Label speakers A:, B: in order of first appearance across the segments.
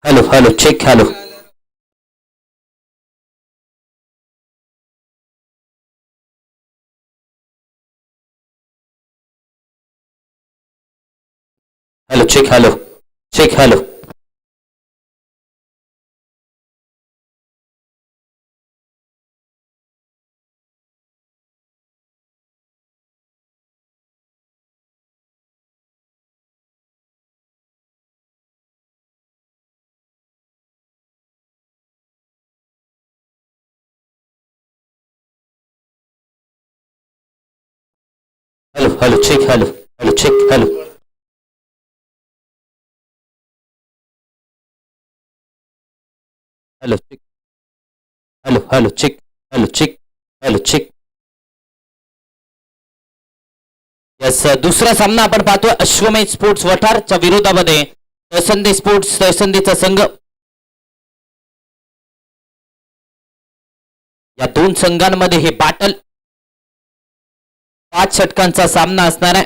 A: Hello hello check hello hello check hello check hello hello hello check hello hello check hello hello check hello hello check hello check hello check yes दुसरा सामना आपण पाहतोय अश्वमेध sports वठारच्या विरोधामध्ये Talsande sports तळसंदेचा संघ. या दोन संघांमध्ये हे बॅटल 5 षटकांचा सामना असणार आहे.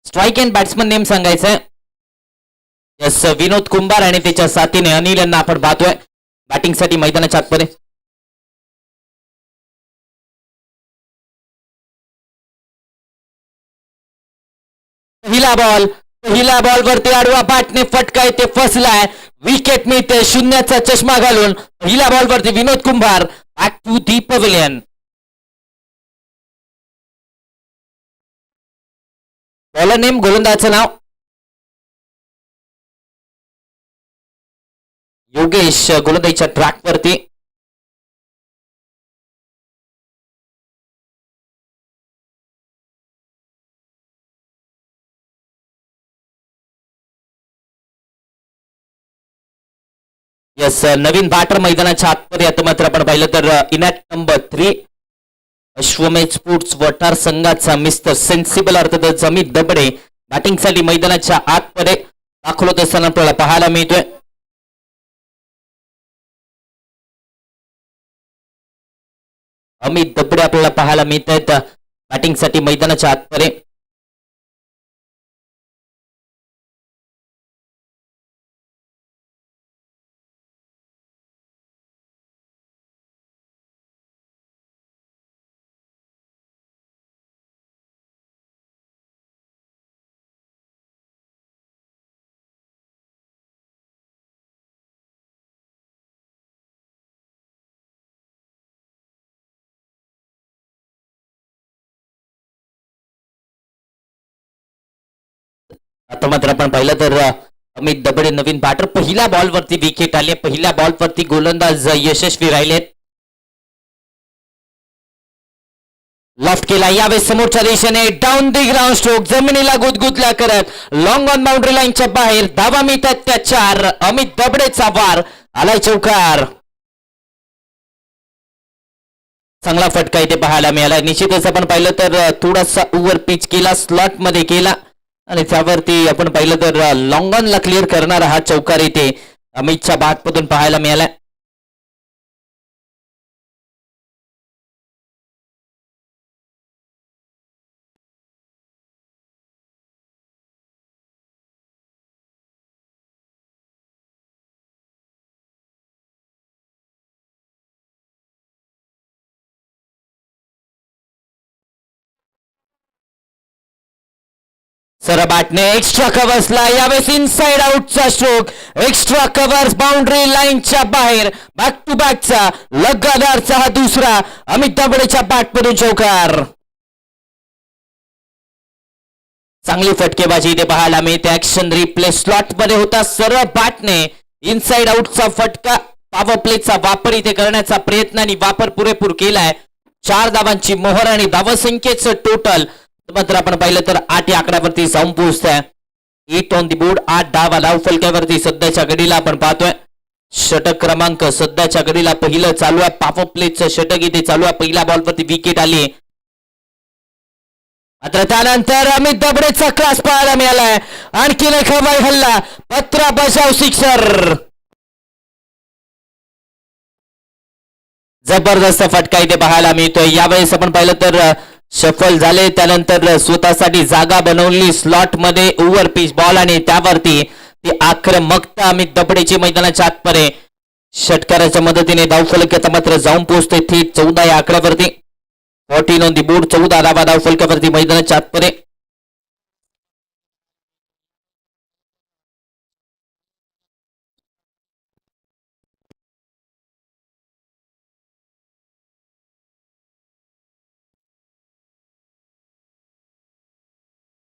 A: स्ट्राईक अँड बॅट्समन नेम सांगायचंय. यस विनोद कुंभार आणि त्याच्या साथीने अनिल यांना आपण पाहतोय बॅटिंगसाठी मैदानाच्या आतमध्ये. पहिला बॉल वरती आडवा बॅटने फटका येते फसलाय. विकेट मिळते शून्याचा चष्मा घालून. पहिल्या बॉल वरती Vinod Kumbhar back to the pavilion. Bowler name गोलंदाजाचं नाव योगेश. गोलंदाजीच्या ट्रॅक वरती यस नवीन बॅटर मैदानाच्या आतमध्ये आता मात्र आपण पाहिलं तर इनॅट नंबर 3 अश्वमेध स्पोर्ट्स वठार संघाचा मिस्टर सेन्सिबल अर्थात जमीत दबडे बॅटिंगसाठी मैदानाच्या आतमध्ये दाखल होत असताना आपल्याला पाहायला मिळतोय. अमित दबडे आपल्याला पाहायला मिळत आहेत बॅटिंगसाठी मैदानाच्या आतमध्ये. आता मात्र आपण पाहिलं तर अमित दबडे नवीन बॅटर. पहिल्या बॉलवरती विकेट आले. पहिल्या बॉलवरती गोलंदाज यशस्वी राहिलेत. लॉफ्ट केला यावेळेस समोरच्या दिशेने डाऊन दी ग्राउंड स्ट्रोक जमिनीला गुदगुदल्या करत लॉंग ऑन बाउंड्री लाईनच्या बाहेर धावा मिळतात त्या 4. अमित दबडेचा वार आलाय चौकार. चांगला फटका इथे पाहायला मिळाला. निश्चितच आपण पाहिलं तर थोडासा ओव्हर पिच केला स्लॉट मध्ये केला आणि त्यावरती आपण पाहिलं तर लॉंग ऑनला क्लिअर करणारा हा चौकार इथे अमितच्या बॅटमधून पाहायला मिळाला. सर बॅटने एक्स्ट्रा कव्हर्सला यावेळेस इनसाइड आउटचा स्ट्रोक. एक्स्ट्रा कव्हर्स बाउंड्री लाईनच्या बाहेर बॅक टू बॅकचा लगातारचा हा दुसरा अमित दबडेच्या बॅटमधून चौकार. चांगली फटकेबाजी इथे पाहायला मिळते. ऍक्शन रिप्ले स्लॉट मध्ये होता. सरळ बॅटने इनसाइड आउटचा फटका पॉवर प्लेचा वापर इथे करण्याचा प्रयत्न आणि वापर पुरेपूर केलाय. 4 धावांची मोहर आणि धावसंख्येचं टोटल मात्र आपण पाहिलं तर 8 या आकड्यावरती जाऊन पोहोचतंय. 8 ऑन दी बोर्ड. 8 धावा धाव फलकावरती सध्याच्या घडीला आपण पाहतोय. षटक क्रमांक सध्याच्या घडीला पहिलं चालू आहे. पॉवर प्लेचं षटक इथे चालू आहे. पहिल्या बॉलवरती विकेट आली मात्र त्यानंतर अमित दबडेचा क्लास पाहायला मिळालाय. आणखीन एक हवाई हल्ला पत्रा बजाव सिक्सर. जबरदस्त फटका इथे पाहायला मिळतोय. यावेळेस आपण पाहिलं तर सफल झाले. त्यानंतर स्वतःसाठी जागा बनवली स्लॉट मध्ये ओव्हर पिच बॉल आणि त्यावरती ती आक्रमकता अमित दबडेची मैदानाच्या आतपरे षटकाराच्या मदतीने धावफलकात मात्र जाऊन पोहोचते थेट 14 या आकड्यावरती. 14 ऑन दी बोर्ड. 14 धावा धावफलकावरती मैदानाच्या आतपरे.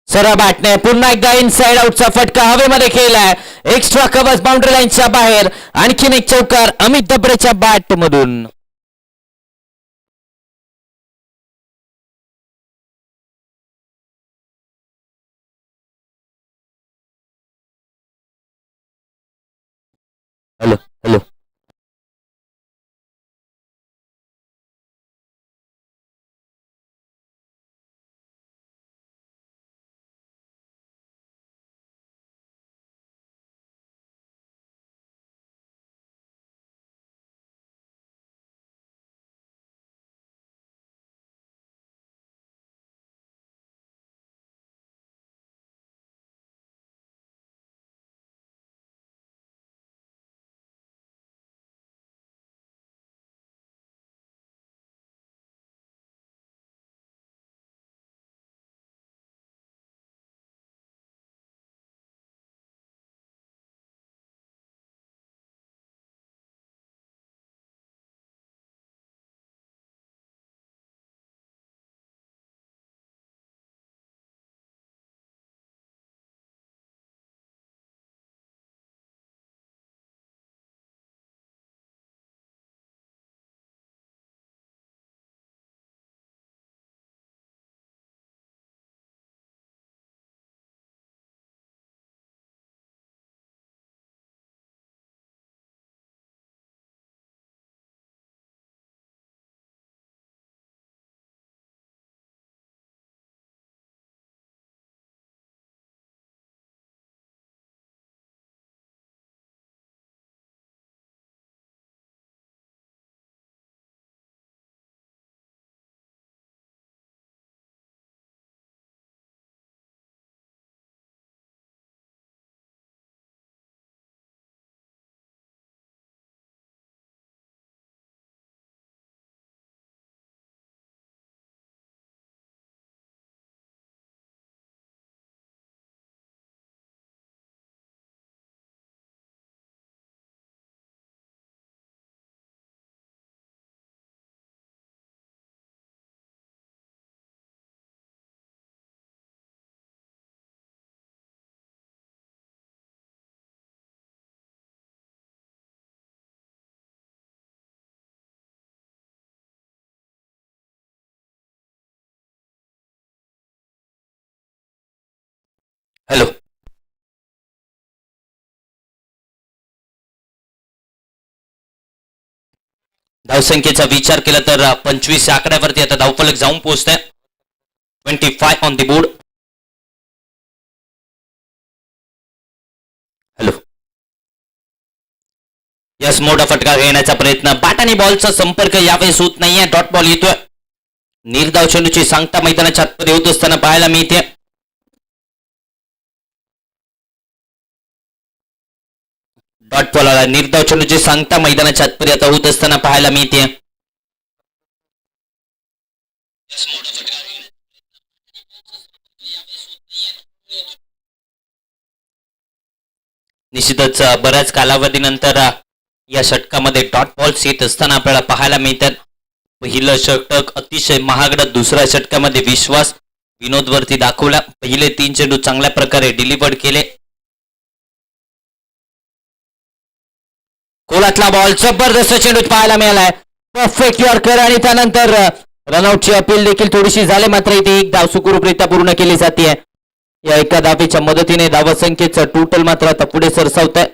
A: सरळ बॅटने पुन्हा एकदा इनसाइड आउटचा फटका हवेमध्ये केलाय. एक्स्ट्रा कव्हर्स बाउंड्री लाईनच्या बाहेर. आणखीन एक चौकार अमित दबडेच्या बॅट मधून. हॅलो हॅलो हॅलो धावसंख्येचा विचार केला तर 25 आकड्यावरती आता धावफलक जाऊन पोहोचतंय. 25 on the board. Hello yes मोठा फटका घेण्याचा प्रयत्न. बॅट आणि बॉलचा संपर्क यावेळेस होत नाहीये. डॉट बॉल येतोय. निर्धाव चेंडूची सांगता मैदानाच्या आतमध्ये होत असताना पाहायला मिळते. डॉट बॉल आला. निर्धाव चेंडूची सांगता मैदानाच्या आतमध्ये आता होत असताना पाहायला मिळते. निश्चितच बऱ्याच कालावधीनंतर या षटकामध्ये डॉट बॉल्स येत असताना आपल्याला पाहायला मिळतात. पहिलं षटक अतिशय महागडं. दुसऱ्या षटकामध्ये विश्वास विनोदवरती दाखवला. पहिले 3 चेंडू चांगल्या प्रकारे डिलिव्हर्ड केले. कोलातला बॉल जबरदस्त चेंडू पाहायला मिळालाय. परफेक्ट यॉर्कर आणि त्यानंतर रनआउटची अपील देखील थोडीशी झाली. मात्र इथे एक धाव सुखरूपरित्या पूर्ण केली जाते. या एका धावेच्या मदतीने धावसंख्येचं टोटल मात्र आता पुढे सरसावत आहे.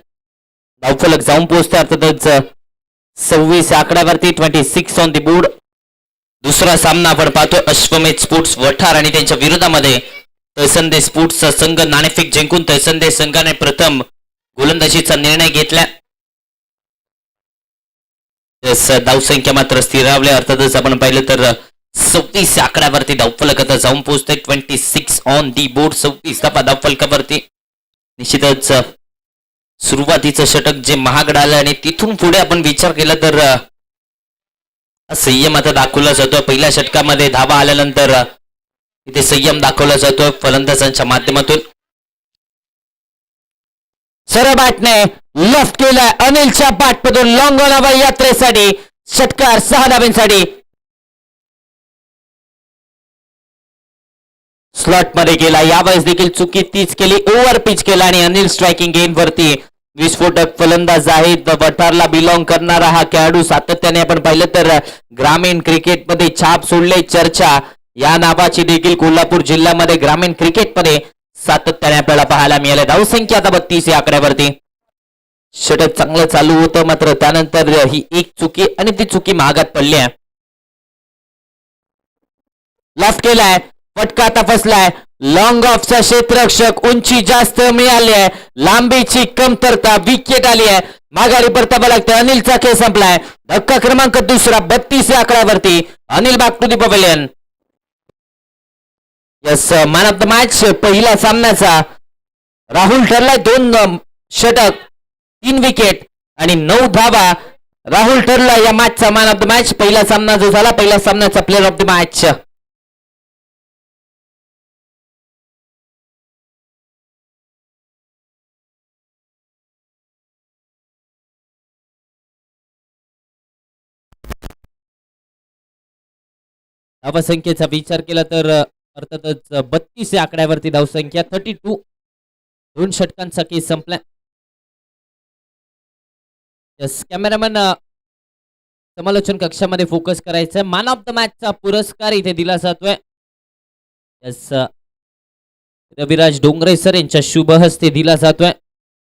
A: धावफलक जाऊन पोहोचते अर्थातच 26 आकड्यावरती. 26 ऑन दी बोर्ड. दुसरा सामना आपण पाहतो अश्वमेध स्पोर्ट्स वठार आणि त्यांच्या विरोधामध्ये तळसंदे स्पोर्ट्सचा संघ. नाणेफेक जिंकून तळसंदे संघाने प्रथम गोलंदाजीचा निर्णय घेतला. धावसंख्या मात्र स्थिरावल्या. अर्थातच आपण पाहिलं तर 34 आकड्यावरती धावफलक आता जाऊन पोहोचते. 26 ऑन दी बोर्ड. 34 धावा धावफलकावरती. निश्चितच सुरुवातीचं षटक जे महागड आलं आणि तिथून पुढे आपण विचार केला तर संयम आता दाखवला जातोय. पहिल्या षटकामध्ये धावा आल्यानंतर इथे संयम दाखवला जातोय फलंदाजांच्या माध्यमातून. सरळ बॅटने लेफ्ट केलाय अनिलच्या बॅटमधून लॉंग ऑन हवा यात्रेसाठी षटकार 6 धाब्यांसाठी. स्लॉट मध्ये गेला यावेळेस देखील चुकी तीच केली ओव्हर पिच केला आणि अनिल स्ट्रायकिंग गेन वरती. विस्फोटक फलंदाज आहेत वठारला बिलॉंग करणारा हा खेळाडू सातत्याने आपण पाहिलं तर ग्रामीण क्रिकेटमध्ये छाप सोडले. चर्चा या नावाची देखील कोल्हापूर जिल्ह्यामध्ये ग्रामीण क्रिकेटमध्ये सातत्याने आपल्याला पाहायला मिळाले. धावसंख्या आता 32 या आकड्यावरती. षटक चांगलं चालू होतं मात्र त्यानंतर ही एक चुकी आणि ती चुकी महागात पडली आहे. लेफ्ट केलाय फटका आता फसलाय. लॉंग ऑफचा क्षेत्ररक्षक उंची जास्त मिळाली आहे लांबीची कमतरता विकेट आली आहे. माघारी परतावा लागते. अनिलचा खेळ संपलाय. धक्का क्रमांक दुसरा 32 या आकड्यावरती. Anil back to the pavilion. Yes man of the match पहिल्या सामन्याचा राहुल ठरलाय. 2 षटक 3 विकेट आणि 9 धावा. राहुल ठरला या मॅचचा मॅन ऑफ द मॅच. पहिला सामना जो झाला पहिल्या सामन्याचा प्लेअर ऑफ द मॅच. धावसंख्येचा विचार केला तर अर्थातच 32 या आकड्यावरती धावसंख्या 32. 2 षटकांचा केस संपला. यस कॅमेरामॅन समालोचन कक्षामध्ये फोकस करायचं. मॅन ऑफ द मॅचचा पुरस्कार इथे दिला जातोय. यस रविराज डोंगरे सर यांच्या शुभ हस्ते दिला जातोय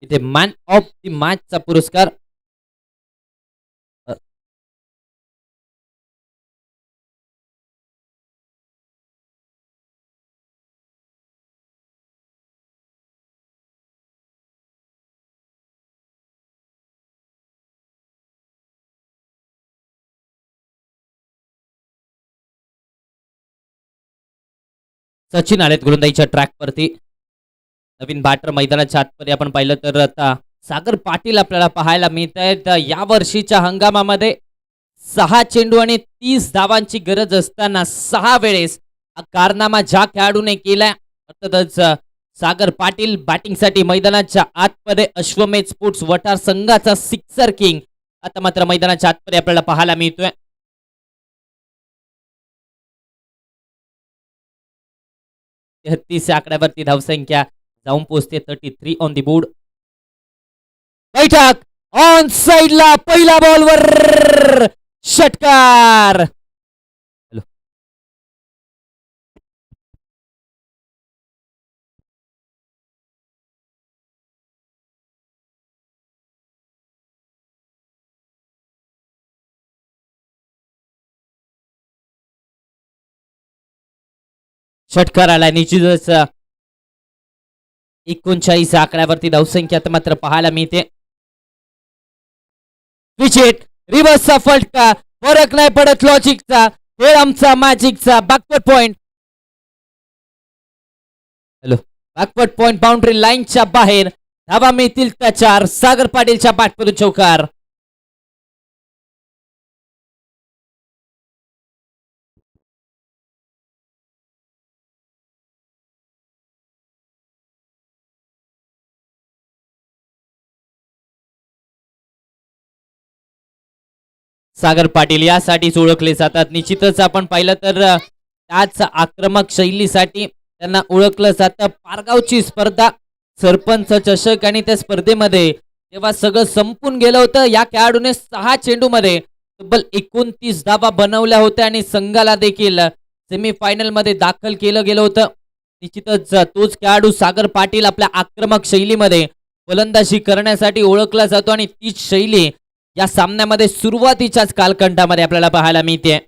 A: इथे मॅन ऑफ द मॅचचा पुरस्कार. सचिन आलेत गोलंदाजीच्या ट्रॅकवरती. नवीन बॅटर मैदानाच्या आतमध्ये आपण पाहिलं तर आता सागर पाटील आपल्याला पाहायला मिळत आहेत. या वर्षीच्या हंगामामध्ये 6 चेंडू आणि 30 धावांची गरज असताना 6 वेळेस हा कारनामा ज्या खेळाडूने केलाय अर्थातच सागर पाटील बॅटिंगसाठी मैदानाच्या आतमध्ये अश्वमेध स्पोर्ट्स वठार संघाचा सिक्सर किंग आता मात्र मैदानाच्या आतमध्ये आपल्याला पाहायला मिळतोय. 33 आकड्यावरती धावसंख्या जाऊन पोहोचते 33 ऑन दी बोर्ड. बैठक ऑन साइडला पहिला बॉलवर षटकार. षटकार आला. निश्चितच 39 आकड्यावरती धावसंख्या मात्र पाहायला मिळते. विकेट रिव्हर्सचा फटका फरक नाही पडत लॉजिकचा खेळ आमचा मॅजिकचा. Backward point. Hello backward point boundary लाईनच्या बाहेर धावा मिळतील त्या 4. सागर पाटीलच्या बॅटमधून चौकार. सागर पाटील यासाठीच ओळखले जातात. निश्चितच आपण पाहिलं तर त्याच आक्रमक शैलीसाठी त्यांना ओळखलं जातं. पारगावची स्पर्धा सरपंच चषक आणि त्या स्पर्धेमध्ये तेव्हा सगळं संपून गेलं होतं. या खेळाडूने 6 चेंडूमध्ये तब्बल 29 धावा बनवल्या होत्या आणि संघाला देखील सेमीफायनल मध्ये दाखल केलं गेलं होतं. निश्चितच तोच खेळाडू सागर पाटील आपल्या आक्रमक शैलीमध्ये फलंदाजी करण्यासाठी ओळखला जातो आणि तीच शैली या सामन्यामध्ये सुरुवातीच्याच कालखंडामध्ये आपल्याला पाहायला मिळते.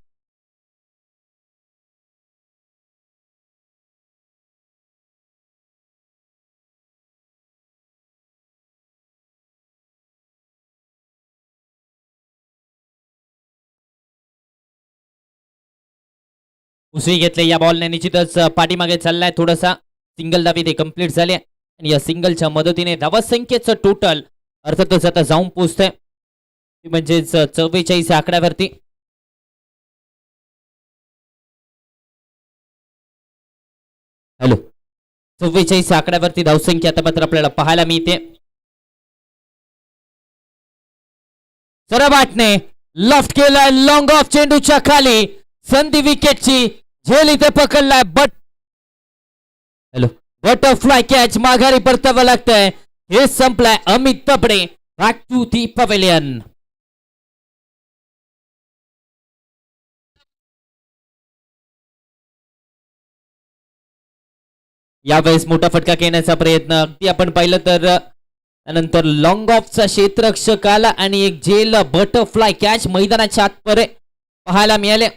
A: उसळी घेतले या बॉलने. निश्चितच पाठीमागे चाललाय थोडासा. सिंगल धावे ते कंप्लीट झाले आणि या सिंगलच्या मदतीने धावसंख्येचं टोटल अर्थातच आता जाऊन पोहोचतंय ती म्हणजेच 44 या आकड्यावरती. हॅलो, 44 या आकड्यावरती धावसंख्या आता मात्र आपल्याला पाहायला मिळते. सरबाटने लफ्ट केलाय लॉंग ऑफ चेंडूच्या खाली, संधी विकेटची झेल इथे पकडलाय, बट हॅलो, बटरफ्लाय कॅच माघारी परतावं लागतंय. हे संपलाय. Amit Tapade back to the pavilion. यावेळेस मोठा फटका घेण्याचा प्रयत्न अगदी आपण पाहिलं तर त्यानंतर लॉंग ऑफचा क्षेत्ररक्षक आला आणि एक झेल बटरफ्लाय कॅच मैदानाच्या आतपर्यंत पाहायला मिळाले.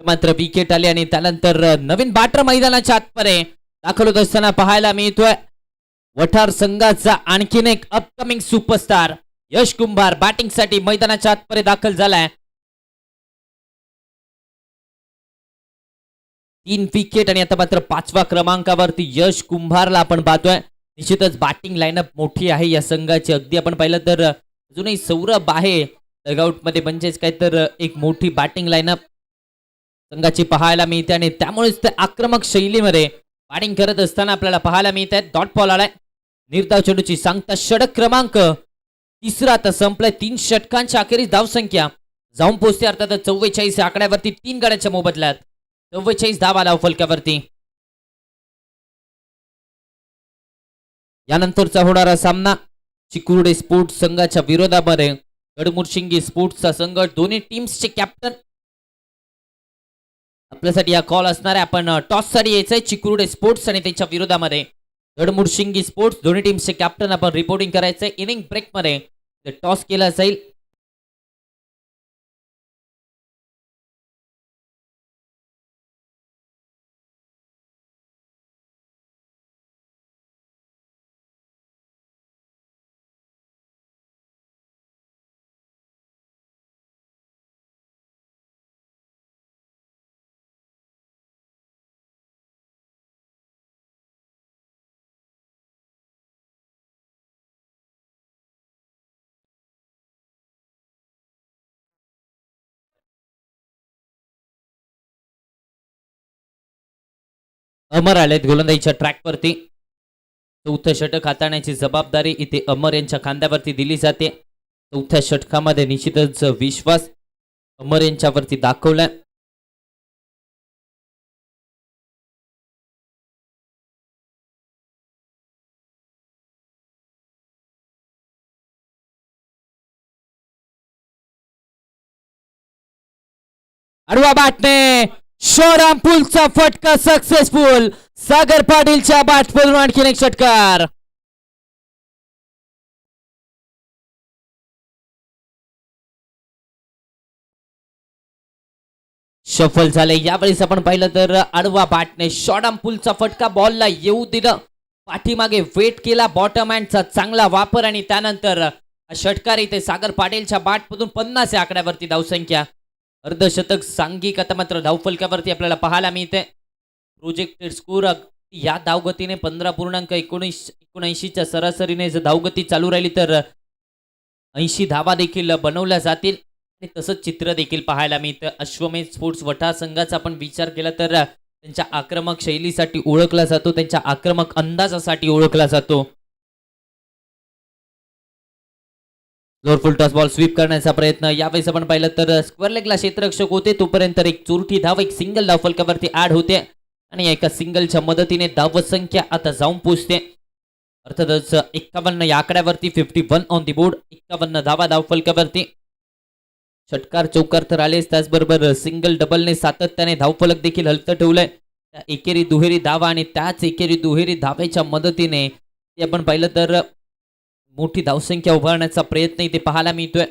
A: मात्र विकेट आले आणि त्यानंतर नवीन बॅटर मैदानाच्या आतपर्यंत दाखल होत असताना पाहायला मिळतोय. वठार संघाचा आणखीन एक अपकमिंग सुपरस्टार यश कुंभार बॅटिंगसाठी मैदानाच्या आतपर्यंत दाखल झालाय. 3 विकेट आणि आता मात्र 5व्या क्रमांकावरती यश कुंभारला आपण पाहतोय. निश्चितच बॅटिंग लाईनअप मोठी आहे या संघाची. अगदी आपण पाहिलं तर अजूनही सौरभ आहे डगआउट मध्ये, म्हणजेच काय तर एक मोठी बॅटिंग लाईनअप संघाची पाहायला मिळते आणि त्यामुळेच ते आक्रमक शैलीमध्ये बॅटिंग करत असताना आपल्याला पाहायला मिळत आहे. डॉट बॉल आलाय. निर्धाव चेंडूची सांगता षटक क्रमांक तिसरा आता संपलाय. 3 षटकांच्या अखेरीस धावसंख्या जाऊन पोहोचते अर्थात 44 आकड्यावरती 3 गड्यांच्या मोबदल्यात 44 धावा धाव फलकावरती. यानंतरचा होणारा सामना चिकुर्डे स्पोर्ट्स संघाच्या विरोधामध्ये गडमुर्शिंगी स्पोर्ट्सचा संघ. दोन्ही टीम्सचे कॅप्टन आपल्यासाठी हा कॉल असणार आहे. आपण टॉस साठी यायचंय. चिकुर्डे स्पोर्ट्स आणि त्यांच्या विरोधामध्ये गडमुर्शिंगी स्पोर्ट्स. दोन्ही टीमचे कॅप्टन आपण रिपोर्टिंग करायचंय. इनिंग ब्रेक मध्ये टॉस केला जाईल. अमर आलेत गोलंदाजीच्या ट्रॅकवरती. चौथं षटक हाताळण्याची जबाबदारी इथे अमर यांच्या खांद्यावरती दिली जाते. चौथ्या षटकामध्ये निश्चितच विश्वास अमर यांच्यावरती दाखवलाय. आडवा बॅटने शोराम पुलचा फटका सक्सेसफुल. सागर पाटीलच्या बॅटमधून आणखीन एक षटकार. सफल झाले. यावेळेस आपण पाहिलं तर आडवा बॅटने शॉर्ट पुलचा फटका बॉलला येऊ दिलं. पाठीमागे वेट केला. बॉटम हँडचा चांगला वापर आणि त्यानंतर षटकार इथे सागर पाटीलच्या बॅटमधून 50 या आकड्यावरती धावसंख्या. अर्धशतक सांघिक आता मात्र धावफलकावरती आपल्याला पाहायला मिळते. प्रोजेक्टेड स्कोर या धावगतीने 15.79च्या सरासरीने जर धावगती चालू राहिली तर 80 धावा देखील बनवल्या जातील आणि तसंच चित्र देखील पाहायला मिळतं. अश्वमेध स्पोर्ट्स वठार संघाचा आपण विचार केला तर त्यांच्या आक्रमक शैलीसाठी ओळखला जातो. त्यांच्या आक्रमक अंदाजासाठी ओळखला जातो. जोरफुल टॉस बॉल स्वीप करण्याचा प्रयत्न. यावेळेस आपण पाहिलं तर स्क्वेअर लेगला क्षेत्ररक्षक होते तोपर्यंत एक चोरटी धाव एक सिंगल धाव फलकावरती ऍड होते आणि एका सिंगलच्या मदतीने धावसंख्या आता जाऊन पोहोचते. अर्थातच 51 या आकड्यावरती 51 ऑन दी बोर्ड. 51 धावा धाव फलकावरती. षटकार चौकार तर आलेच, त्याचबरोबर सिंगल डबलने सातत्याने धावफलक देखील हलतं ठेवलंय. त्या एकेरी दुहेरी धावा आणि त्याच एकेरी दुहेरी धावेच्या मदतीने ते आपण पाहिलं तर मोठी धावसंख्या उभारण्याचा प्रयत्न इथे पाहायला मिळतोय.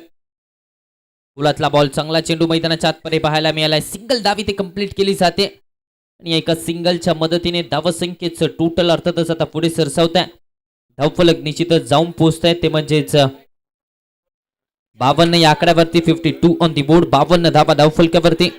A: गुलातला बॉल चांगला चेंडू मैदानाच्या आतमध्ये पाहायला मिळालाय. सिंगल धाव इथे कंप्लीट केली जाते आणि एका सिंगलच्या मदतीने धावसंख्येचं टोटल अर्थातच आता पुढे सरसावत आहे. धावफलक निश्चितच जाऊन पोहोचत आहे ते म्हणजेच 52 या आकड्यावरती 52 ऑन दी बोर्ड. 52 धावा धावफलकावरती.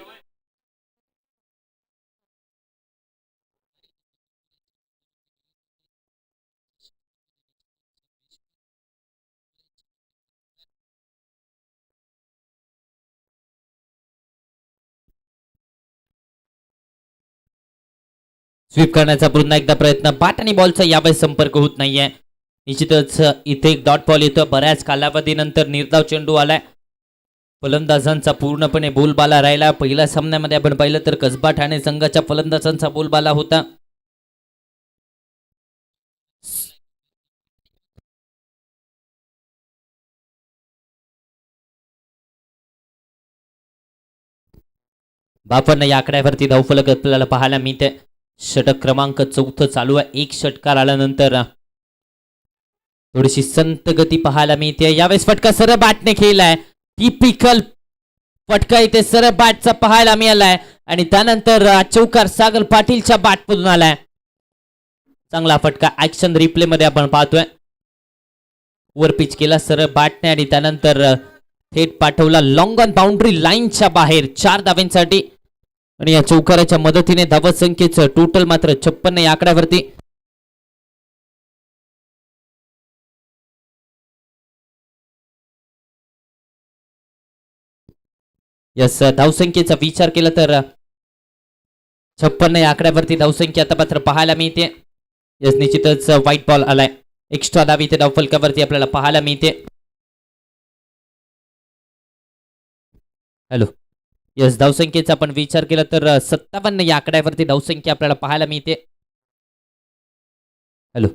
A: स्वीप करण्याचा पुन्हा एकदा प्रयत्न, बॅट आणि बॉलचा यावेळेस संपर्क होत नाहीये. निश्चितच इथे एक डॉट बॉल येतो. बऱ्याच कालावधीनंतर निर्धाव चेंडू आलाय. फलंदाजांचा पूर्णपणे बोलबाला राहिला. पहिल्या सामन्यामध्ये आपण पाहिलं तर कसबा ठाणे संघाच्या फलंदाजांचा बोलबाला होता. बापन या आकड्यावरती धावफलक आपल्याला पाहायला मिळते. षटक क्रमांक 4 चालू आहे. एक षटकार आल्यानंतर थोडीशी संत गती पाहायला मिळते. यावेळेस फटका सरळ बॅटने खेळलाय. टिपिकल फटका इथे सरळ बॅटचा पाहायला मिळालाय आणि त्यानंतर चौकार सागर पाटीलच्या बॅटमधून आलाय. चांगला फटका ऍक्शन रिप्ले मध्ये आपण पाहतोय. वर पिच केला सरळ बॅटने आणि त्यानंतर थेट पाठवला लॉंग ऑन बाउंड्री लाईनच्या बाहेर 4 धावांसाठी. आणि या चौकाराच्या मदतीने धावत संख्येचं टोटल मात्र 56 या आकड्यावरती. यस धावसंख्येचा विचार केला तर 56 या आकड्यावरती धावसंख्या आता मात्र पाहायला मिळते. यस निश्चितच व्हाईट बॉल आलाय. एक्स्ट्रा धाव इथे धावफलकावरती आपल्याला पाहायला मिळते. हॅलो, यस धावसंख्येचा आपण विचार केला तर 57 या आकड्यावरती धावसंख्या आपल्याला पाहायला मिळते. हॅलो,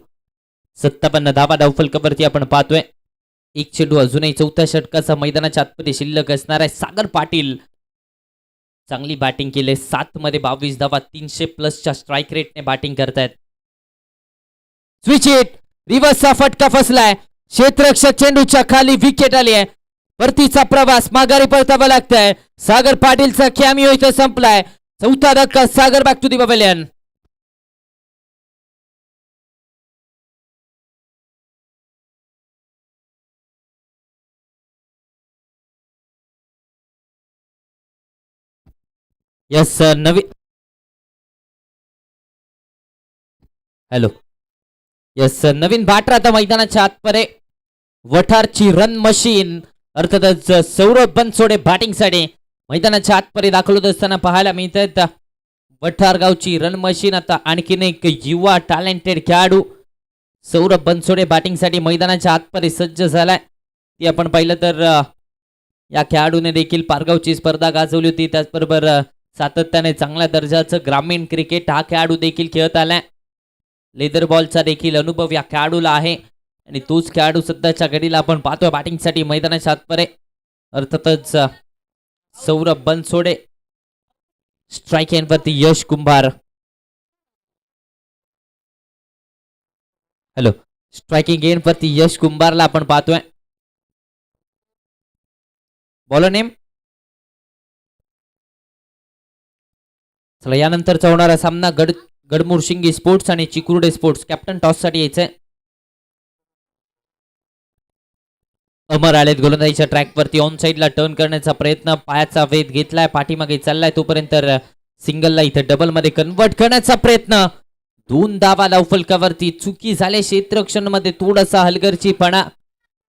A: 57 धावा धावफलकावरती आपण पाहतोय. एक चेंडू अजूनही चौथ्या षटकाचा मैदानाच्या आतमध्ये शिल्लक असणार आहे. सागर पाटील चांगली बॅटिंग केली. 7 मध्ये 22 धावा 300+ स्ट्राईक रेटने बॅटिंग करतायत. स्विच हिट, रिव्हर्सचा फटका फसलाय. क्षेत्ररक्षक चेंडूच्या खाली विकेट आली आहे. परतीचा प्रवास माघारी परतावा लागतंय. सागर पाटीलचा कॅमिओ इथं संपलाय. चौथा धक्का, Sagar back to the pavilion. Yes नवीन, हॅलो, यस नवीन बॅटर आता मैदानाच्या आतपरे. वठारची रन मशीन अर्थातच सौरभ बनसोडे बॅटिंगसाठी मैदानाच्या आतपरे दाखल होत असताना पाहायला मिळतात. वठार गावची रन मशीन आता आणखीन एक युवा टॅलेंटेड खेळाडू सौरभ बनसोडे बॅटिंगसाठी मैदानाच्या आतपरे सज्ज झालाय. ती आपण पाहिलं तर या खेळाडूने देखील पारगावची स्पर्धा गाजवली होती. त्याचबरोबर सातत्याने चांगल्या दर्जाचं ग्रामीण क्रिकेट हा खेळाडू देखील खेळत आलाय. लेदर बॉलचा देखील अनुभव या खेळाडूला आहे आणि तोच खेळाडू सध्याच्या घडीला आपण पाहतोय बॅटिंगसाठी मैदानाच्या आतपरे. अर्थातच सौरभ बनसोडे. स्ट्राईक एंडवरती यश कुंभार. हॅलो, स्ट्रायकिंग एंडवरती यश कुंभारला आपण पाहतोय. Bowler name. चला यानंतरचा होणारा सामना गडमुरशिंगी स्पोर्ट्स आणि चिकुर्डे स्पोर्ट्स. कॅप्टन टॉस साठी यायचंय. अमर आलेत गोलंदाजीच्या ट्रॅकवरती. ऑन साईडला टर्न करण्याचा प्रयत्न, पायाचा वेध घेतलाय, पाठीमागे चाललाय. तोपर्यंत सिंगलला इथे डबल मध्ये कन्वर्ट करण्याचा प्रयत्न. 2 धावा धावफलकावरती. चुकी झाले क्षेत्ररक्षण मध्ये थोडासा हलगर्जीपणा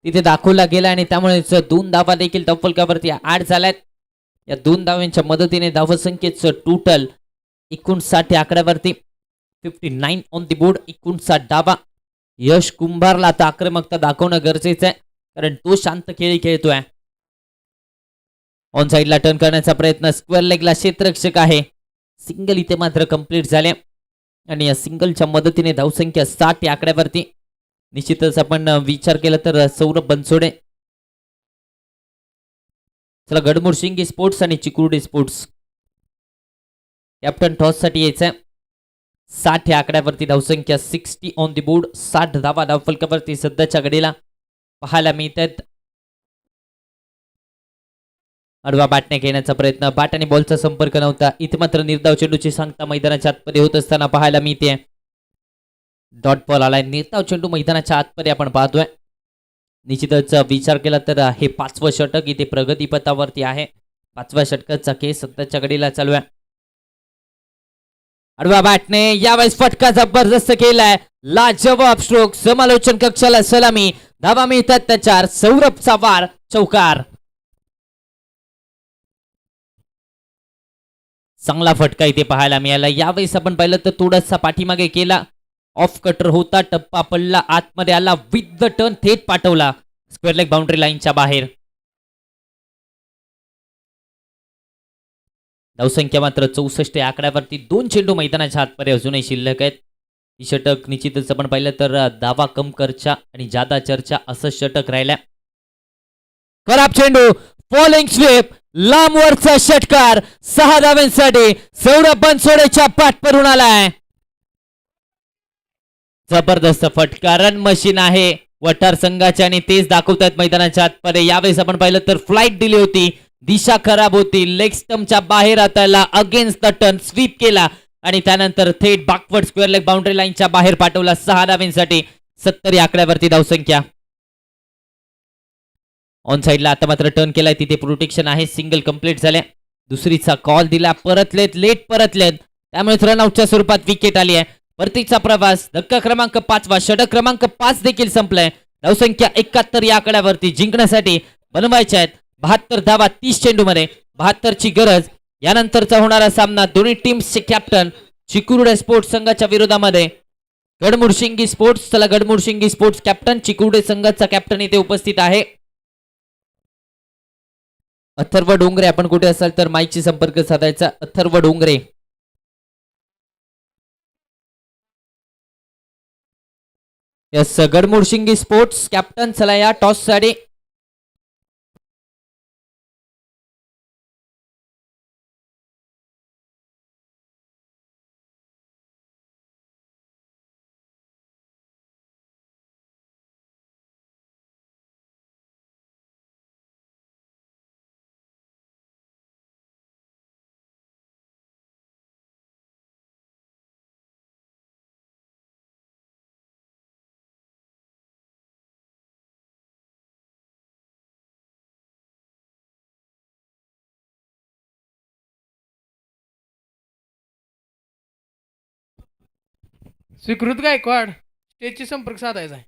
A: तिथे दाखवला गेला आणि त्यामुळेच 2 धावा देखील धावफलकावरती ऍड झाल्यात. या 2 धावांच्या मदतीने धावसंख्येचं टोटल 59 आकड्यावरती. 59 on the board. 59 धावा. यश कुंभारला आता आक्रमकता दाखवणं गरजेचं आहे कारण तो शांत खेळी खेळतोय. ऑन साइडला टर्न करण्याचा प्रयत्न. स्क्वेअर लेगला क्षेत्ररक्षक आहे. सिंगल इथे मात्र कंप्लीट झाले आणि या सिंगलच्या मदतीने धावसंख्या 60 या आकड्यावरती. निश्चितच आपण विचार केला तर सौरभ बनसोडे. चला गडमुरशिंगी स्पोर्ट्स आणि चिकुर्डी स्पोर्ट्स. कॅप्टन टॉस साठी यायचंय. 60 या आकड्यावरती धावसंख्या. 60 ऑन दी बोर्ड. 60 धावा धावफलकावरती सध्याच्या घडीला पाहायला मिळतात. आडवा बॅटने घेण्याचा प्रयत्न. बॅट आणि बॉलचा संपर्क नव्हता. इथे मात्र निर्धाव चेंडूची सांगता मैदानाच्या आतमध्ये होत असताना पाहायला मिळते. डॉट बॉल आलाय. निर्धाव चेंडू मैदानाच्या आतमध्ये आपण पाहतोय. निश्चितच विचार केला तर हे 5वं षटक इथे प्रगतीपथावरती आहे. 5व्या षटकाचा केस सध्याच्या घडीला चालू आहे. आडवा बॅटने यावेळेस फटका जबरदस्त केलाय. लाजवाब स्ट्रोक. समालोचन कक्षाला सलामी. धावा मिळतात त्याच्यावर. सौरभचा वार चौकार. चांगला फटका इथे पाहायला मिळाला. यावेळेस आपण पाहिलं तर थोडासा पाठीमागे केला, ऑफ कटर होता, टप्पा पडला, आतमध्ये आला, विथ द टर्न थेट पाठवला स्क्वेअर लेग बाउंड्री लाईनच्या बाहेर. धावसंख्या मात्र 64 या आकड्यावरती 2 चेंडू मैदानाच्या आतमध्ये अजूनही शिल्लक आहेत. ही षटक निश्चितच आपण पाहिलं तर दावा कम करच्या आणि जादा चर्चा असं षटक राहिल्या. खराब चेंडू, फॉलिंग स्वीप, लांबवरचा षटकार, 6 धावांसाठी सौरभ बनसोडेच्या पाठवरून आलाय. जबरदस्त फटका, रन मशीन आहे वठार संघाच्या आणि तेच दाखवतात मैदानाच्या आतमध्ये. यावेळेस आपण पाहिलं तर फ्लाइट दिली होती, दिशा खराब होती, लेग स्टम्पच्या बाहेर हाताला अगेन्स्ट द टर्न स्वीप केला आणि त्यानंतर थेट बॅकवर्ड स्क्वेअर लेग बाउंड्री लाईनच्या बाहेर पाठवला. 6 धावांसाठी 70 या आकड्यावरती धावसंख्या. ऑन साइडला आता मात्र टर्न केलाय, तिथे प्रोटेक्शन आहे, सिंगल कंप्लीट झाल्या. दुसरीचा कॉल दिला, परतलेत, लेट परतलेत, त्यामुळे रनआउटच्या स्वरूपात विकेट आली आहे. परतीचा प्रवास धक्का क्रमांक 5वा, षटक क्रमांक 5 देखील संपलाय. धावसंख्या 71 या आकड्यावरती जिंकण्यासाठी बनवायच्या आहेत 72 धावा 30 चेंडूमध्ये. 72 ची गरज. यानंतरचा होणारा सामना दोन्ही टीम्सचे कॅप्टन चिकुर्डे स्पोर्ट्स संघाच्या विरोधामध्ये गडमुडशिंगी स्पोर्ट्स. चला गडमुडशिंगी स्पोर्ट्स कॅप्टन चिकुर्डे संघाचा कॅप्टन इथे उपस्थित आहे अथर्व डोंगरे. आपण कुठे असाल तर माईकशी संपर्क साधायचा. Atharva Dongre. Yes, Gadmudshingi sports captain. चला या टॉस साठी
B: स्वीकृत गायकवाड स्टेजशी संपर्क साधायचा आहे.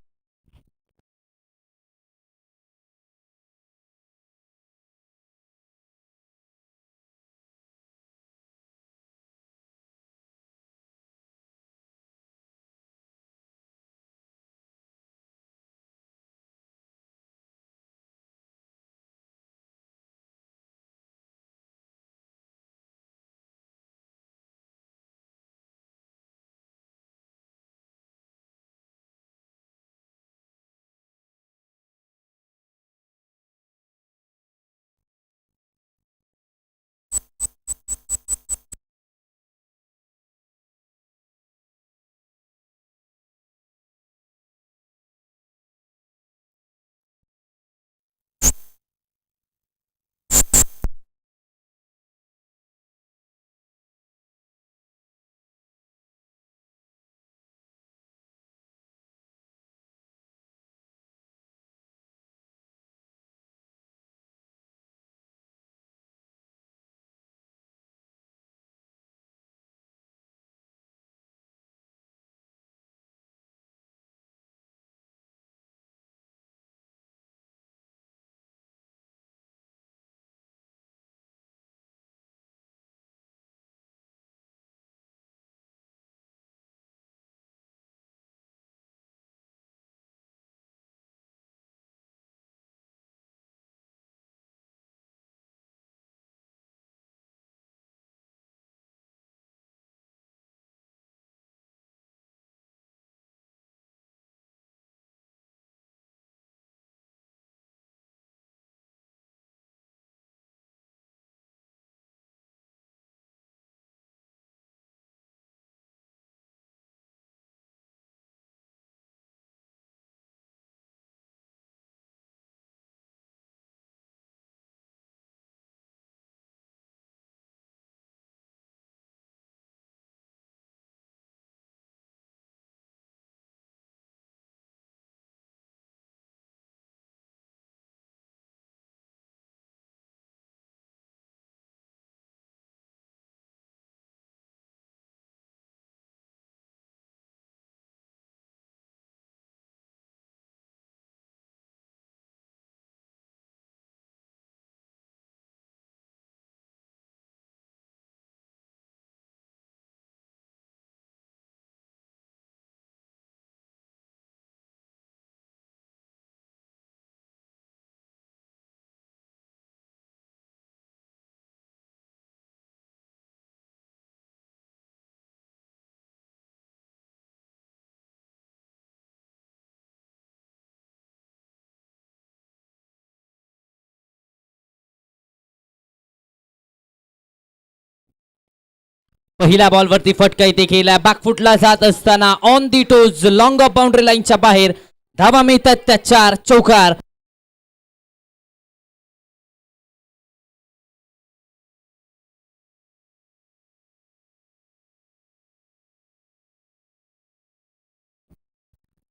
A: पहिल्या बॉलवरती फटका इथे केला, बॅकफुटला जात असताना on the toes long of boundary लाईनच्या बाहेर धावा मिळतात त्या 4 चौकार.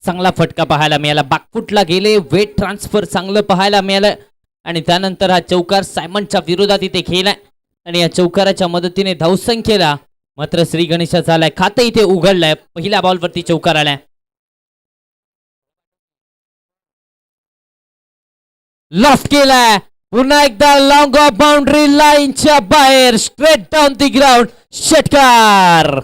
A: चांगला फटका पाहायला मिळाला, बॅकफुटला गेले, वेट ट्रान्सफर चांगलं पाहायला मिळालं आणि त्यानंतर हा चौकार सायमनच्या विरोधात इथे खेळलाय आणि या चौकाराच्या मदतीने धावसंख्येला मात्र श्री गणेशाचा आलाय, खातं इथे उघडलंय. पहिल्या बॉलवरती चौकार आलाय, लॉफ्ट केलाय, पुन्हा एकदा लॉंग ऑफ बाउंड्री लाईनच्या बाहेर स्ट्रेट डाऊन दी ग्राउंड, षटकार.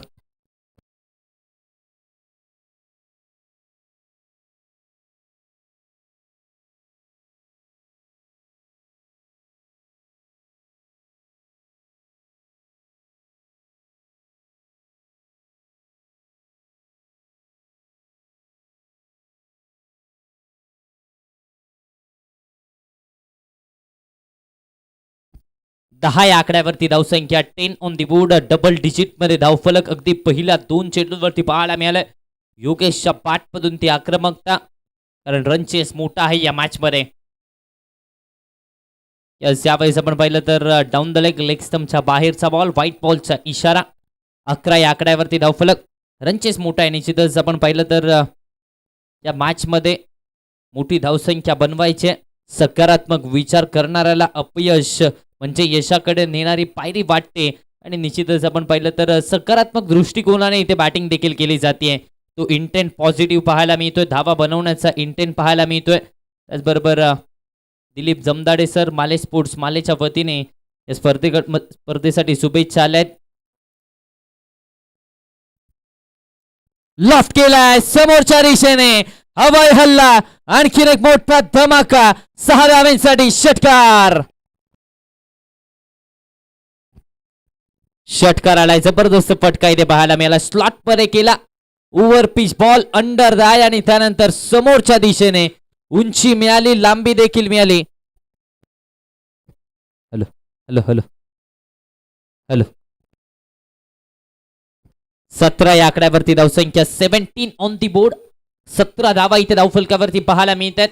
A: दहा या आकड्यावरती धावसंख्या, 10 on the board, double digit मध्ये धावफलक अगदी पहिल्या 2 चेंडूंवरती पाहायला मिळालं. योगेशच्या पाठमधून ती आक्रमकता, कारण रन चेस मोठा आहे या मॅच मध्ये. यावेळेस आपण पाहिलं तर डाऊन द लेग स्टंपच्या बाहेरचा बॉल, व्हाईट बॉलचा इशारा. 11 या आकड्यावरती धावफलक, रन चेस मोठा आहे निश्चितच. आपण पाहिलं तर या मॅच मध्ये मोठी धावसंख्या बनवायची, सकारात्मक विचार करणाऱ्याला अपयश म्हणजे यशाकडे नेणारी पायरी वाटते आणि निश्चितच आपण पाहिलं तर सकारात्मक दृष्टिकोनाने इथे बॅटिंग देखील केली जाते. तो इंटेंट पॉझिटिव्ह पाहायला मिळतोय, धावा बनवण्याचा इंटेंट पाहायला मिळतोय. त्याचबरोबर दिलीप जमदाडे सर, माले स्पोर्ट्स मालेच्या वतीने या स्पर्धेसाठी शुभेच्छा आल्यात. लॉफ्ट केलाय समोरच्या दिशेने, हवाई हल्ला, आणखीन एक मोठा धमाका, 6 धावांसाठी षटकार. षटकार आलाय, जबरदस्त फटका इथे पाहायला मिळाला, स्लॉट मध्ये केला, over pitch ball under the I आणि त्यानंतर समोरच्या दिशेने उंची मिळाली, लांबी देखील मिळाली. हॅलो हॅलो हॅलो हॅलो 17 या आकड्यावरती धावसंख्या, 17 ऑन दी बोर्ड, 17 धावा इथे धावफलकावरती पाहायला मिळतात.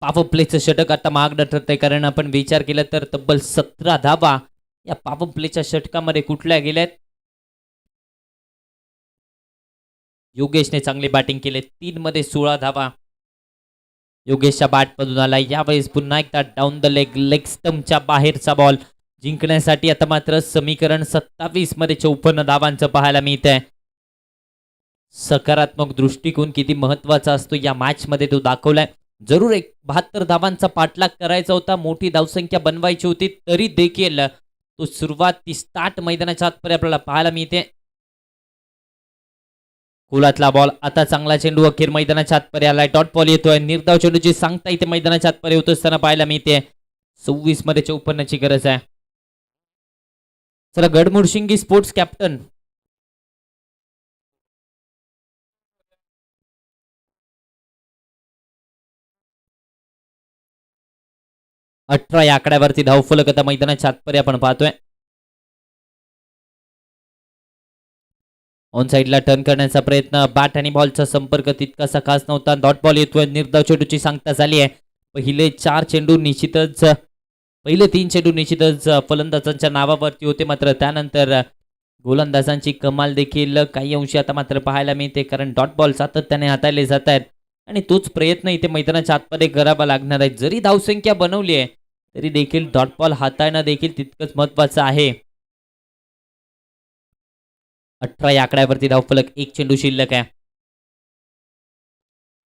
A: पॉवर प्लेचं षटक आता महागडं ठरतंय, कारण आपण विचार केला तर तब्बल 17 धावा या पॉवर प्लेच्या षटकामध्ये कुठल्या गेल्यात. योगेशने चांगली बॅटिंग केली, 3 मध्ये 16 धावा योगेशच्या बॅटमधून आला. यावेळेस पुन्हा एकदा डाऊन द लेग स्टंपच्या बाहेरचा बॉल जिंकण्यासाठी आता मात्र समीकरण 27 मध्ये 54 धावांचं पाहायला मिळत आहे. सकारात्मक दृष्टिकोन किती महत्वाचा असतो या मॅच मध्ये तो दाखवलाय. जरूर 72 धावांचा पाठलाग करायचा होता, मोठी धावसंख्या बनवायची होती, तरी देखील तो सुरुवात ती स्टार्ट मैदानाच्या आतपर्यंत आपल्याला पाहायला मिळते. कुलातला बॉल, आता चांगला चेंडू अखेर मैदानाच्या आतपर्यंत आलाय, डॉट बॉल येतोय, निर्धाव चेंडूची सांगता इथे मैदानाच्या आतपर्यंत होत असताना पाहायला मिळते. 26 मध्ये 54 ची गरज आहे. चला गडमुडशिंगी स्पोर्ट्स कॅप्टन 18 या आकड्यावरती धावफलक आता मैदानाच्या आतपर्यंत आपण पाहतोय. ऑन साइडला टर्न करण्याचा प्रयत्न, बॅट आणि बॉलचा संपर्क तितकासा खास नव्हता, डॉट बॉल येतोय, निर्धाव चेंडूची सांगता झाली आहे. पहिले 4 चेंडू निश्चितच, पहिले 3 चेंडू निश्चितच फलंदाजांच्या नावावरती होते, मात्र त्यानंतर गोलंदाजांची कमाल देखील काही अंशी आता मात्र पाहायला मिळते, कारण डॉट बॉल सातत्याने हाताळले जात आहेत आणि तोच प्रयत्न इथे मैदानाच्या आतमध्ये करावा लागणार आहे. जरी धावसंख्या बनवली आहे तरी देखील डॉट बॉल हाताळणं देखील तितकंच महत्वाचं आहे. 18 या आकड्यावरती धावफलक, 1 चेंडू शिल्लक आहे.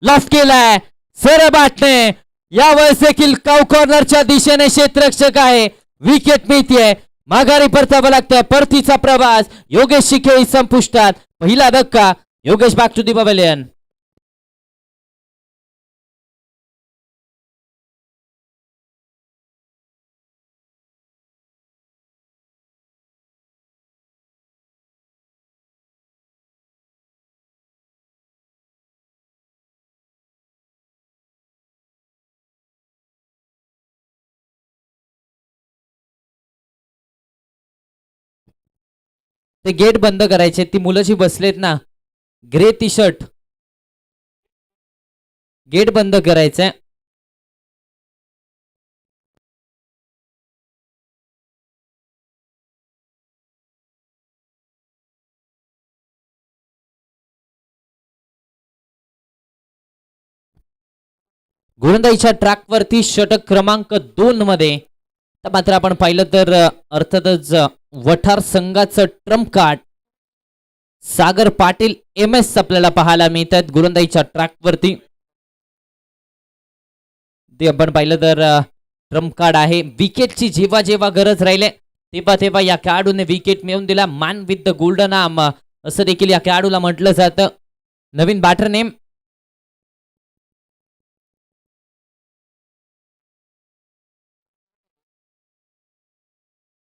A: लॉफ्ट केलाय सर बॅटने, यावेळेस देखील काउ कॉर्नरच्या दिशेने क्षेत्ररक्षक आहे, विकेट मिळतीये, माघारी परतावं लागतंय. परतीचा प्रवास, योगेशची खेळी संपुष्टात, पहिला धक्का, Yogesh back to the pavilion. ते गेट बंद करायचे. ती मुलं जी बसलेत ना ग्रे टी शर्ट, गेट बंद करायचंय. गोलंदाजीच्या ट्रॅकवरती षटक क्रमांक 2 मध्ये. तर मात्र आपण पाहिलं तर अर्थातच वठार संघाचं Trump card Sagar Patil M S आपल्याला पाहायला मिळतात गोलंदाजीच्या ट्रॅकवरती. ते आपण पाहिलं तर ट्रम्प कार्ड आहे. विकेटची जेव्हा जेव्हा गरज राहिले तेव्हा तेव्हा या खेळाडूने विकेट मिळवून दिला. Man with the golden arm असं देखील या खेळाडूला म्हटलं जातं. नवीन बॅटर नेम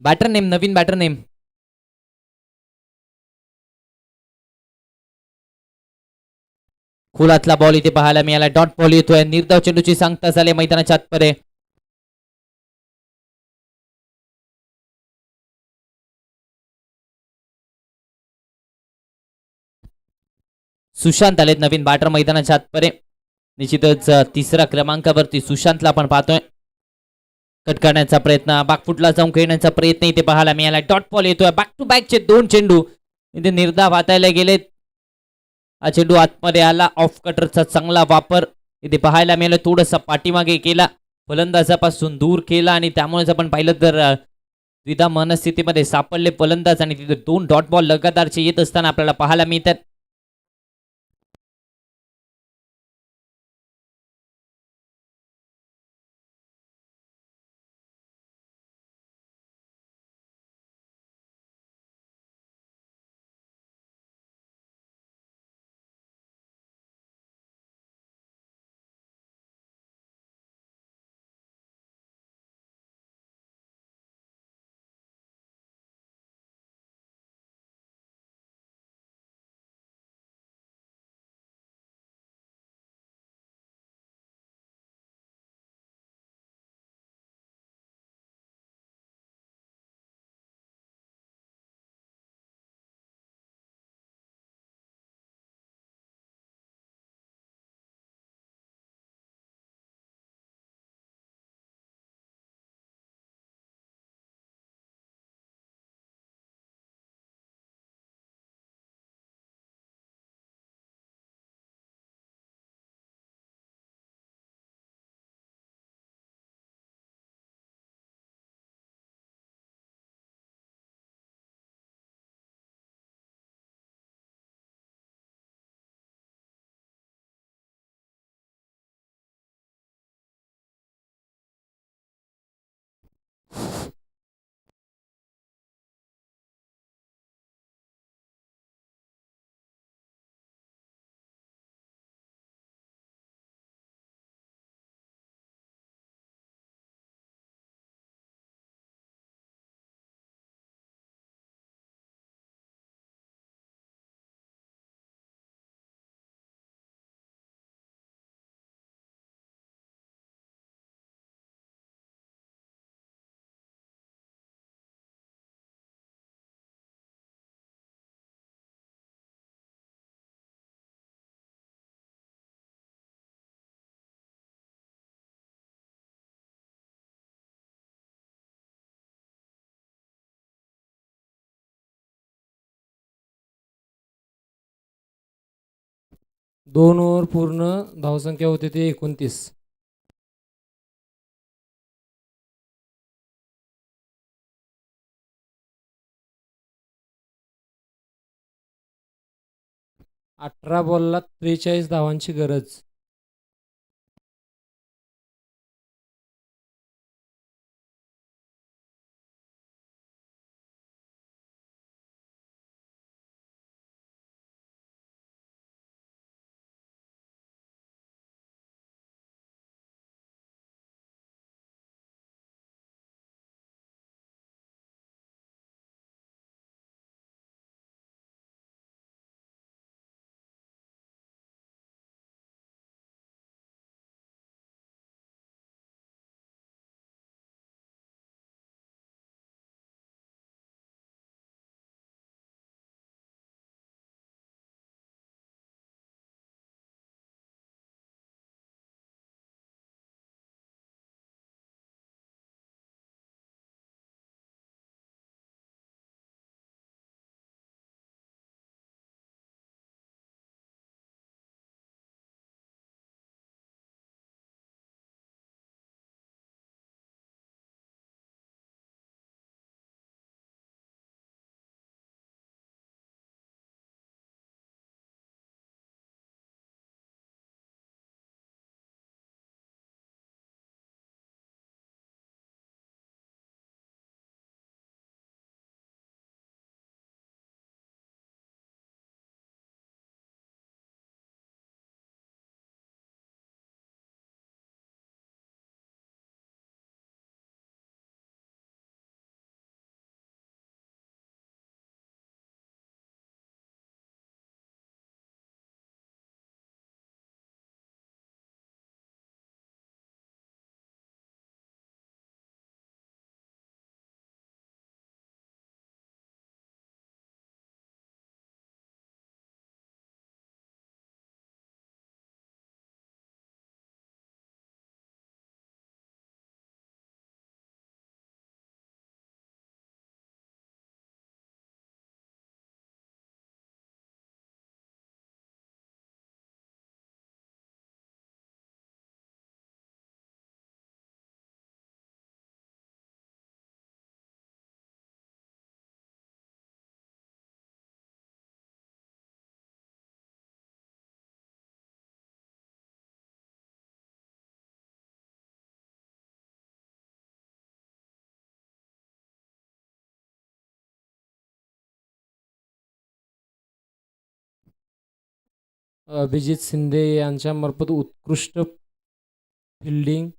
A: नवीन बॅटर नेम खोलातला बॉल इथे पाहायला मिळाला. डॉट बॉल येतोय. निर्धाव चेंडूची सांगता झाली मैदानाच्या आतमध्ये. सुशांत आलेत नवीन बॅटर मैदानाच्या आतमध्ये. निश्चितच तिसऱ्या क्रमांकावरती सुशांतला आपण पाहतोय. कट करण्याचा प्रयत्न, बाकफुटला जाऊन खेळण्याचा प्रयत्न इथे पाहायला मिळाला. डॉट बॉल येतोय. बॅक टू बॅकचे 2 चेंडू इथे निर्धाव हातायला गेलेत. हा चेंडू आतमध्ये आला. ऑफ कटरचा चांगला वापर इथे पाहायला मिळाला. थोडासा पाठीमागे केला, फलंदाजापासून दूर केला आणि त्यामुळेच आपण पाहिलं तर द्विधा मनस्थितीमध्ये सापडले फलंदाज आणि तिथे 2 डॉट बॉल लगातारचे येत असताना आपल्याला पाहायला मिळतात.
C: दोन ओव्हर पूर्ण, धावसंख्या होती ती 29. अठरा बॉलला 43 धावांची गरज. अभिजित शिंदे यांच्या मार्फत उत्कृष्ट फिल्डिंग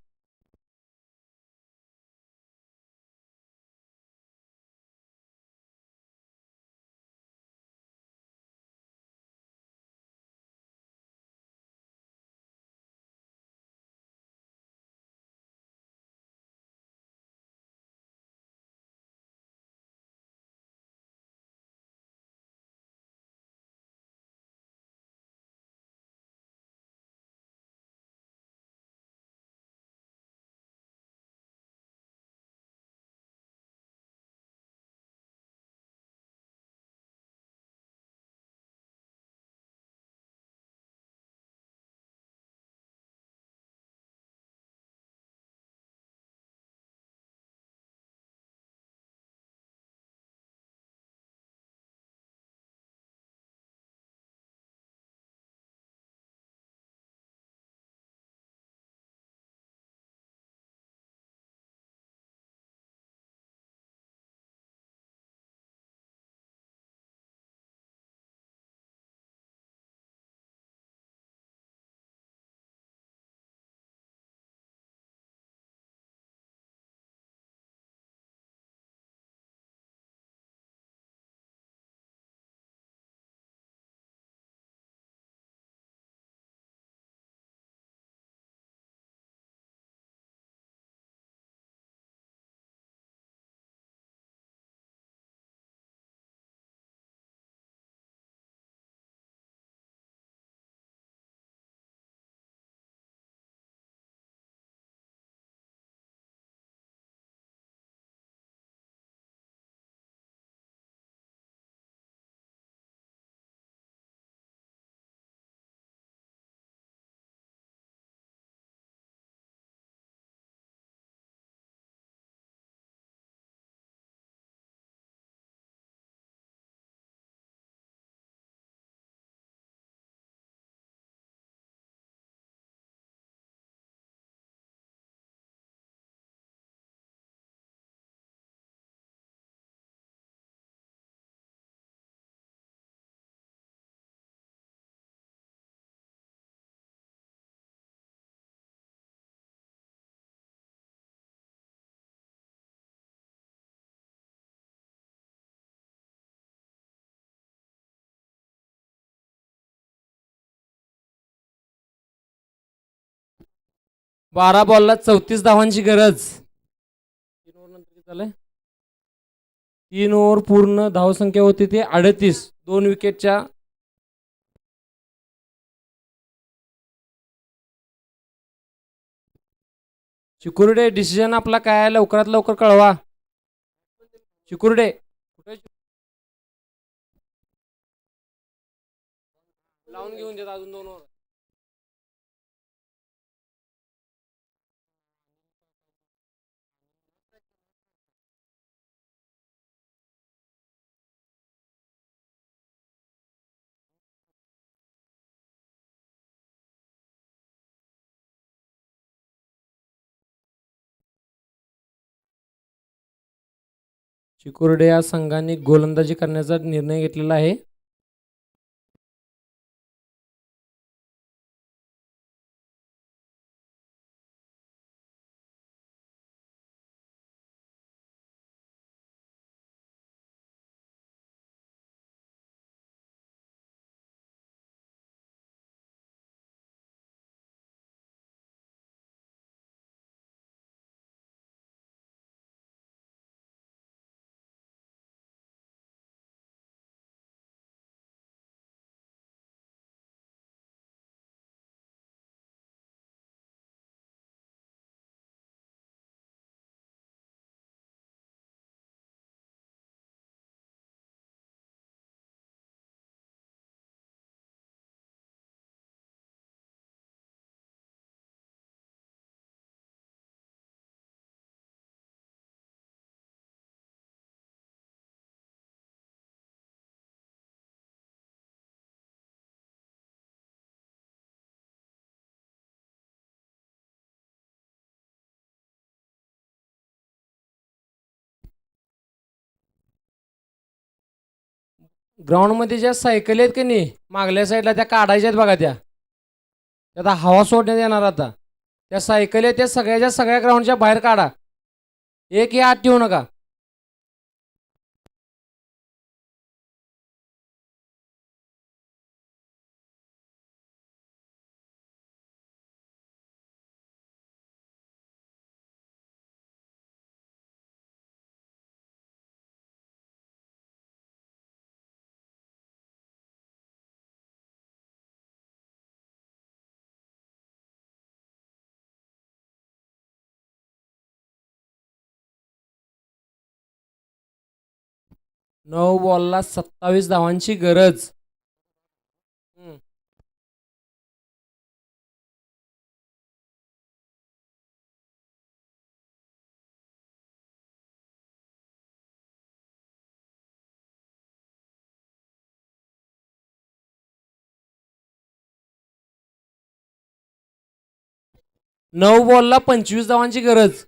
C: बारा बॉलला 34 धावांची गरज. 3 ओव्हर पूर्ण धावसंख्या होती ती 38. 2 विकेटच्या चिकुर्डे डिसिजन आपला काय आहे लवकरात लवकर कळवा. चिकुर्डे लावून घेऊन देत अजून 2 ओव्हर. चिकुर्डे या संघाने गोलंदाजी करण्याचा निर्णय घेतलेला आहे. ग्राउंडमध्ये ज्या सायकली आहेत की नाही मागल्या साईडला त्या काढायच्या आहेत बघा त्या आता हवा सोडण्यात येणार आता त्या सायकली आहेत त्या सगळ्याच्या सगळ्या ग्राउंडच्या बाहेर काढा एक या आत ठेवू नका. नऊ बॉलला 27 धावांची गरज. 9 बॉलला 25 धावांची गरज.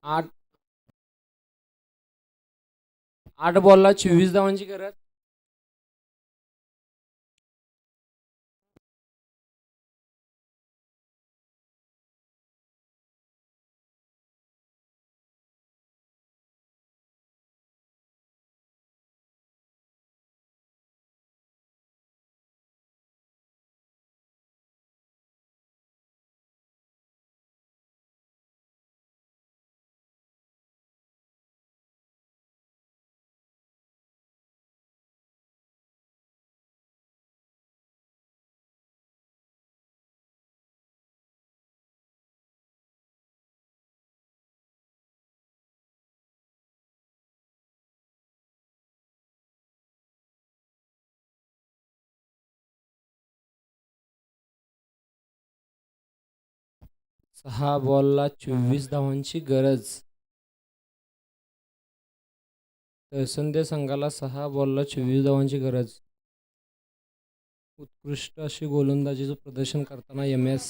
C: आठ 8 बॉलला 24 धावांची गरज. सहा बॉलला 24 धावांची गरज. तळसंदे संघाला 6 बॉलला 24 धावांची गरज. उत्कृष्ट अशी गोलंदाजीचं प्रदर्शन करताना MS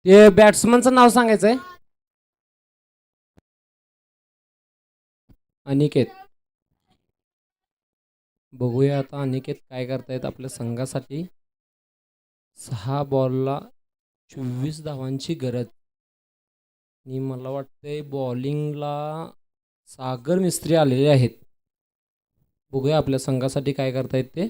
C: ते बॅट्समनचं नाव सांगायचं आहे. अनिकेत. बघूया आता अनिकेत काय करतायत आपल्या संघासाठी. 6 बॉलला 24 धावांची गरज. आणि मला वाटतंय बॉलिंगला सागर मिस्त्री आलेले आहेत. बघूया आपल्या संघासाठी काय करतायत ते.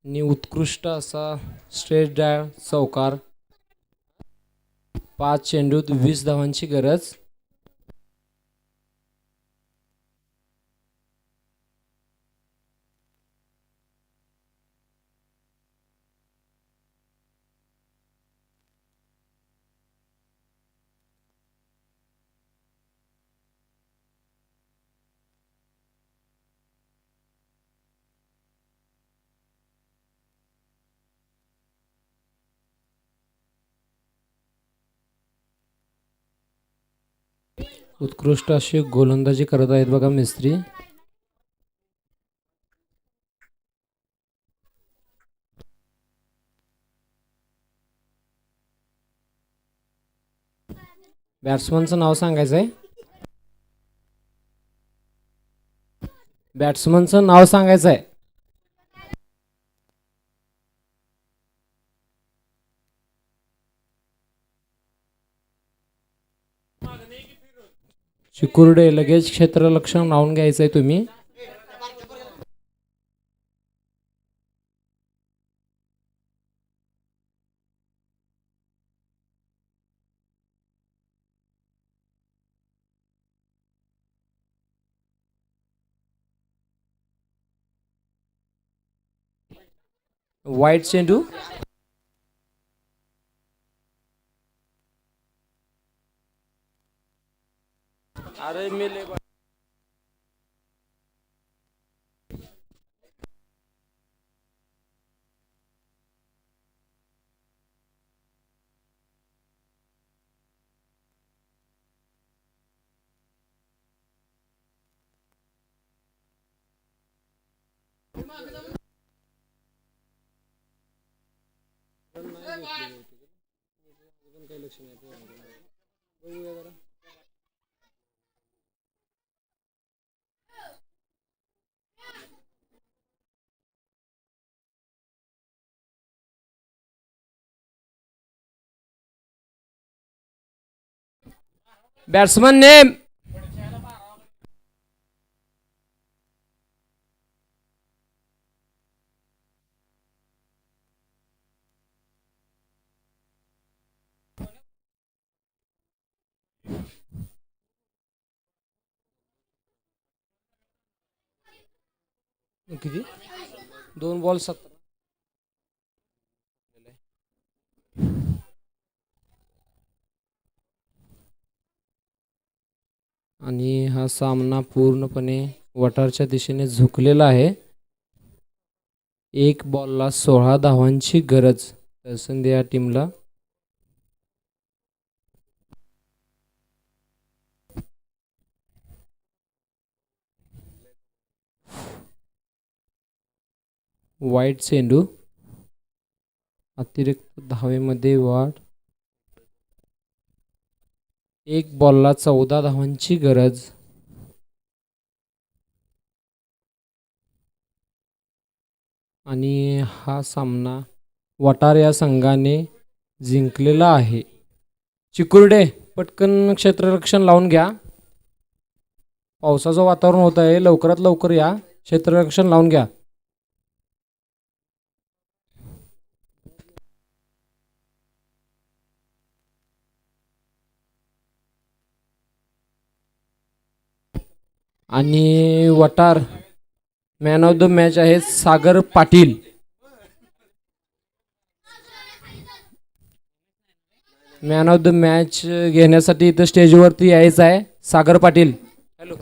C: आणि उत्कृष्ट असा स्ट्रेट ड्राइव्ह चौकार. 5 चेंडूत 20 धावांची गरज. उत्कृष्ट अशी गोलंदाजी करत आहेत बघा मिस्त्री. बॅट्समनचं नाव सांगायचं आहे. बॅट्समनचं नाव सांगायचं आहे. चिकुर्डे लगेच क्षेत्ररक्षण लावून घ्यायचं आहे तुम्ही. वाईट चेंडू. अरे मेले. Batsman name. किती 2 बॉल 17. आणि हा सामना पूर्णपणे वटारच्या दिशेने झुकलेला आहे. 1 बॉलला 16 धावांची गरज संधी या टीमला. वाईट चेंडू. अतिरिक्त धावेमध्ये वाढ. 1 बॉलला 14 धावांची गरज. आणि हा सामना वटार या संघाने जिंकलेला आहे. चिकुर्डे पटकन क्षेत्ररक्षण लावून घ्या. पावसाचं वातावरण होत आहे, लवकरात लवकर या, क्षेत्ररक्षण लावून घ्या. आणि वटार मॅन ऑफ द मॅच आहे Sagar Patil. Man of the match घेण्यासाठी इथं स्टेजवरती यायचं आहे सागर पाटील. हॅलो.